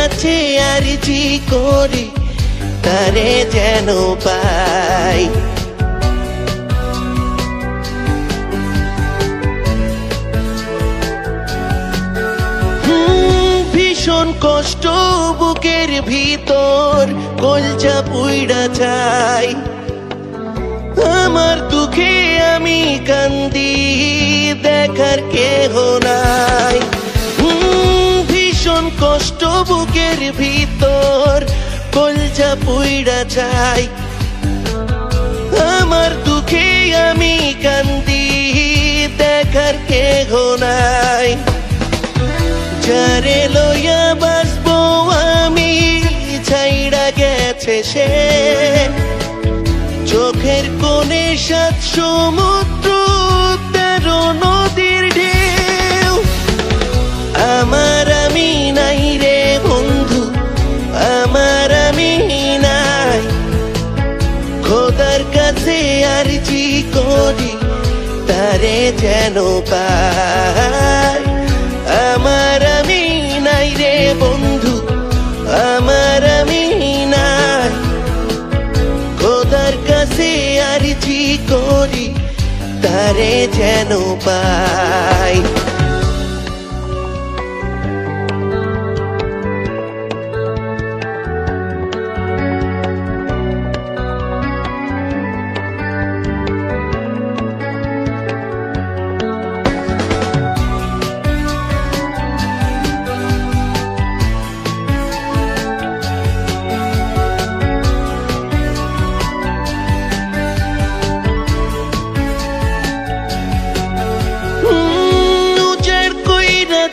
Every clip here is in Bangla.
কাছে আরজি করি তারে যেন পাই। ভীষণ কষ্ট বুকের ভিতর কলজা পুইড়া যায়, আমার দুঃখে আমি কান্দি দেখার কেহ নাই। ভীষণ কষ্ট বুকের ভিতর কলজা পুইড়া যায়, আমার দুঃখে আমি কান্দি দেখার কেহ নাই। যারে লইয়া বাসবো আমি ছাইড়া গেছে সে, চোখের কোণে ৭ সমুদ্র ১৩ নদীর ঢেউ। আমার আমি নাই রে বন্ধু, আমার আমি নাই, খোদার কাছে আরজি করি তারে যেন পাই। আমার আমি নাই রে বন্ধু, আমার আমি নাই, খোদার কাছে আরজি করি তারে যেন পাই।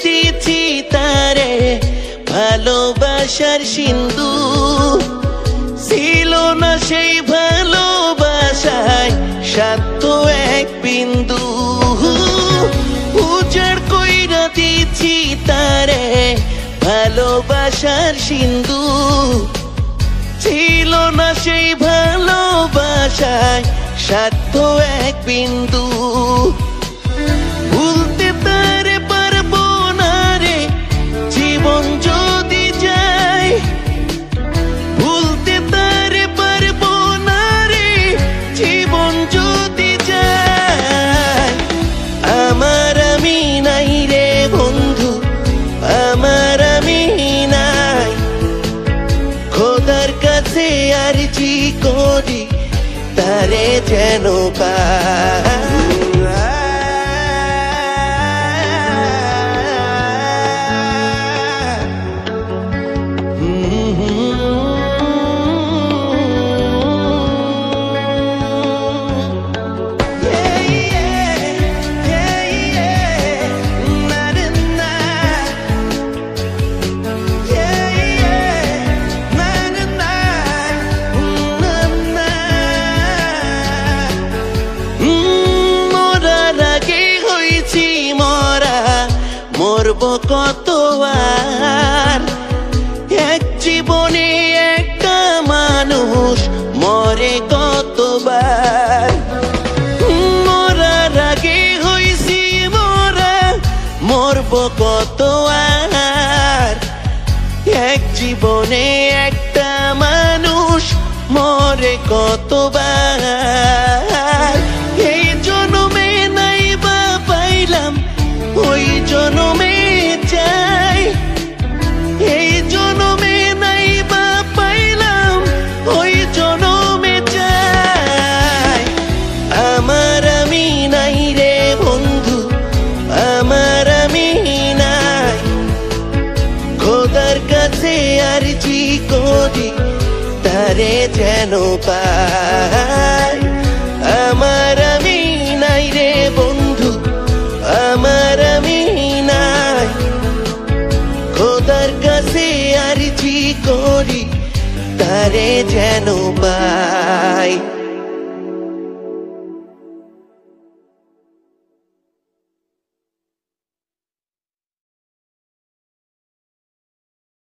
দিয়েছি তারে ভালোবাসার সিন্ধু, ছিল না সেই ভালোবাসায় স্বার্থ এক বিন্দু। উজাড় কইরা দিয়েছি তারে ভালোবাসার সিন্ধু, ছিল না সেই ভালোবাসায় স্বার্থ এক বিন্দু। ভুলতে তারে পারবো না রে জীবন যদি যায়, ভুলতে তারে পারবো না রে জীবন যদি যায়। আমার আমি নাই রে বন্ধু, আমার আমি নাই, খোদার কাছে আরজি করি তারে যেন পাই। মরব কতবার, এক জীবনে একটা মানুষ মরে কতবার। মরার আগে হইছি মরা, মরব কতবার, এক জীবনে একটা মানুষ মরে কতবার। এই জন্মে নাই বা পাইলাম ওই জন্মে চাই, এই জন্মে নাই বা পাইলাম ওই জন্মে চাই। আমার আমি নাই রে বন্ধু, আমার আমি নাই, খোদার কাছে আরজি করি তারে যেন পাই। আমার আমি নাই রে বন্ধু, আমার আমি নাই, খোদার কাছে আরজি করি তারে যেন পাই।